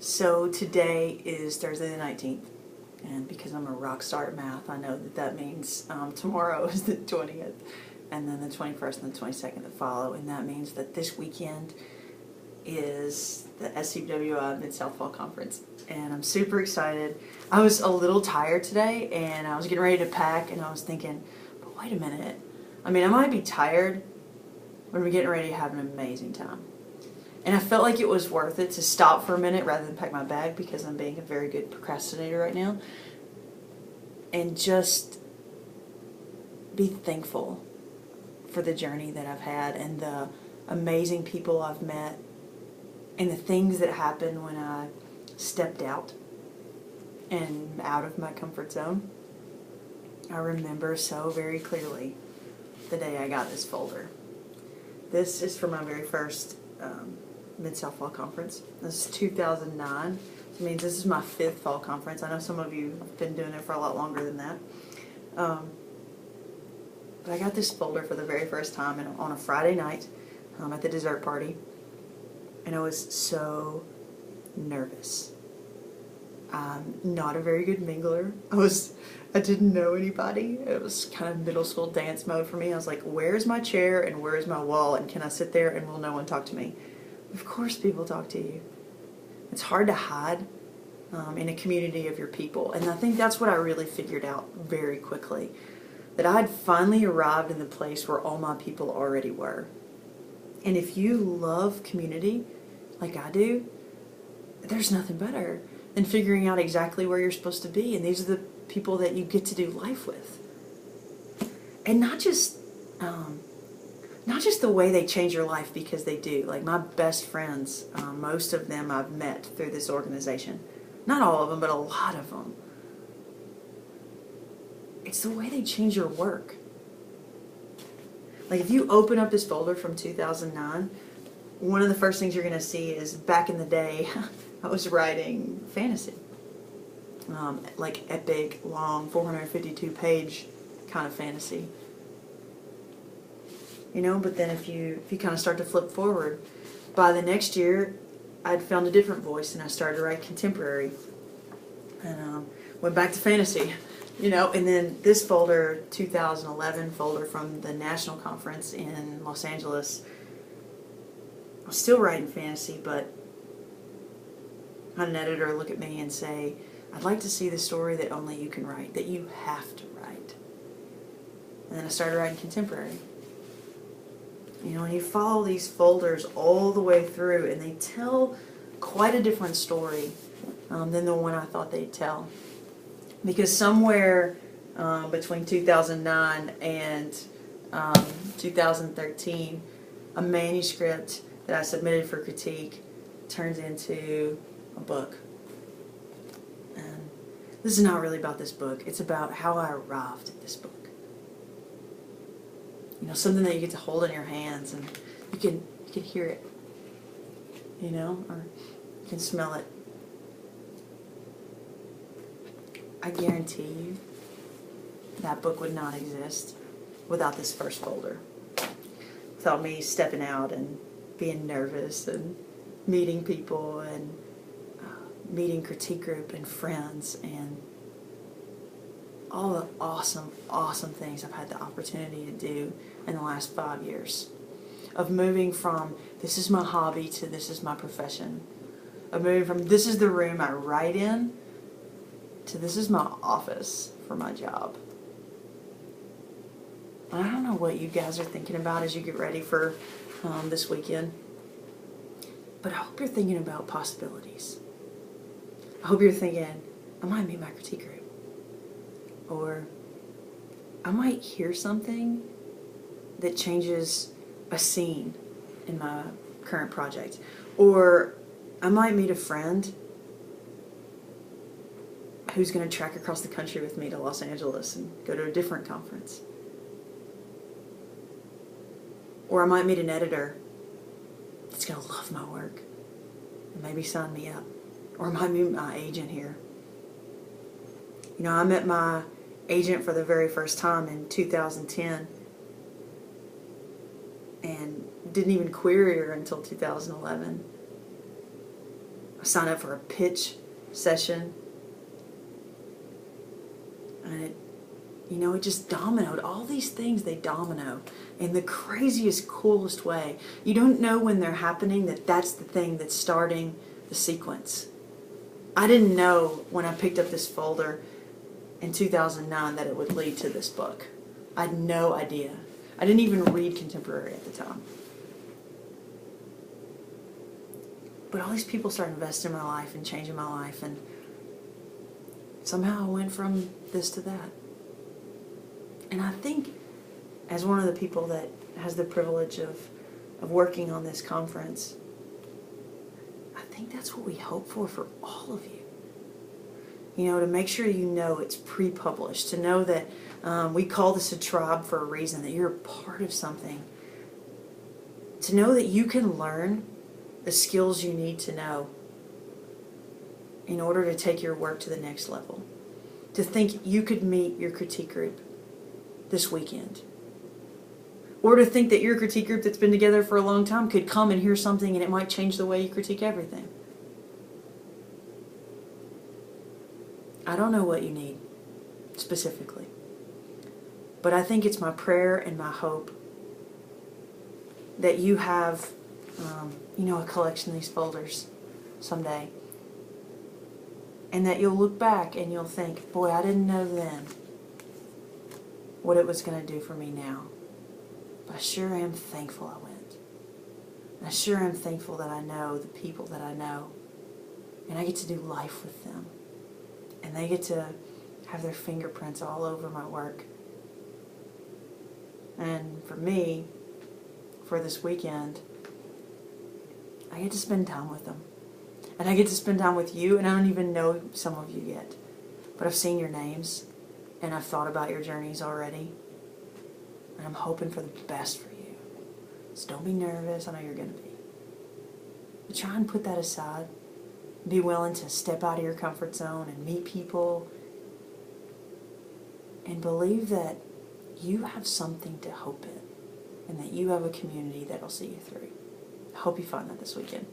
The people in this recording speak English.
So today is Thursday the 19th, and because I'm a rock star at math, I know that that means tomorrow is the 20th, and then the 21st and the 22nd that follow, and that means that this weekend is the SCBWI Midsouth Fall Conference, and I'm super excited. I was a little tired today, and I was getting ready to pack, and I was thinking, but wait a minute, I mean, I might be tired, but I'm getting ready to have an amazing time. And I felt like it was worth it to stop for a minute rather than pack my bag, because I'm being a very good procrastinator right now, and just be thankful for the journey that I've had and the amazing people I've met and the things that happened when I stepped out and out of my comfort zone. I remember so very clearly the day I got this folder. This is for my very first Midsouth Fall Conference. This is 2009. It means this is my 5th fall conference. I know some of you have been doing it for a lot longer than that. But I got this folder for the very first time on a Friday night at the dessert party. And I was so nervous. I'm not a very good mingler. I didn't know anybody. It was kind of middle school dance mode for me. I was like, where's my chair and where's my wall, and can I sit there and will no one talk to me? Of course people talk to you. It's hard to hide in a community of your people. And I think that's what I really figured out very quickly. That I had finally arrived in the place where all my people already were. And if you love community like I do, there's nothing better than figuring out exactly where you're supposed to be. And these are the people that you get to do life with. And not just the way they change your life, because they do. Like my best friends, most of them I've met through this organization. Not all of them, but a lot of them. It's the way they change your work. Like if you open up this folder from 2009, one of the first things you're going to see is back in the day, I was writing fantasy. Like epic, long, 452-page kind of fantasy. You know, but then if you kind of start to flip forward, by the next year, I'd found a different voice and I started to write contemporary. And went back to fantasy, you know, and then this folder, 2011 folder from the national conference in Los Angeles, I was still writing fantasy, but I had an editor look at me and say, I'd like to see the story that only you can write, that you have to write. And then I started writing contemporary. You know, and you follow these folders all the way through, and they tell quite a different story than the one I thought they'd tell. Because somewhere between 2009 and 2013, a manuscript that I submitted for critique turns into a book. And this is not really about this book. It's about how I arrived at this book. You know, something that you get to hold in your hands, and you can hear it, you know, or you can smell it. I guarantee you that book would not exist without this first folder. Without me stepping out and being nervous and meeting people and meeting critique group and friends and all the awesome, awesome things I've had the opportunity to do in the last 5 years. Of moving from this is my hobby to this is my profession. Of moving from this is the room I write in to this is my office for my job. I don't know what you guys are thinking about as you get ready for this weekend, but I hope you're thinking about possibilities. I hope you're thinking, I might meet my critique group. Or I might hear something that changes a scene in my current project. Or I might meet a friend who's going to trek across the country with me to Los Angeles and go to a different conference. Or I might meet an editor that's going to love my work and maybe sign me up. Or I might meet my agent here. You know, I met my agent for the very first time in 2010 and didn't even query her until 2011. I signed up for a pitch session. And it just dominoed. All these things, they domino in the craziest, coolest way. You don't know when they're happening that that's the thing that's starting the sequence. I didn't know when I picked up this folder in 2009 that it would lead to this book. I had no idea. I didn't even read contemporary at the time. But all these people started investing in my life and changing my life, and somehow I went from this to that. And I think, as one of the people that has the privilege of working on this conference, I think that's what we hope for all of you. To make sure it's pre-published, to know that we call this a tribe for a reason, that you're a part of something. To know that you can learn the skills you need to know in order to take your work to the next level. To think you could meet your critique group this weekend. Or to think that your critique group that's been together for a long time could come and hear something and it might change the way you critique everything. I don't know what you need specifically. But I think it's my prayer and my hope that you have, a collection of these folders someday. And that you'll look back and you'll think, boy, I didn't know then what it was going to do for me now. But I sure am thankful I went. And I sure am thankful that I know the people that I know. And I get to do life with them. And they get to have their fingerprints all over my work. And for me, for this weekend, I get to spend time with them. And I get to spend time with you, and I don't even know some of you yet. But I've seen your names, and I've thought about your journeys already. And I'm hoping for the best for you. So don't be nervous, I know you're going to be. But try and put that aside. Be willing to step out of your comfort zone and meet people. And believe that you have something to hope in. And that you have a community that'll see you through. I hope you find that this weekend.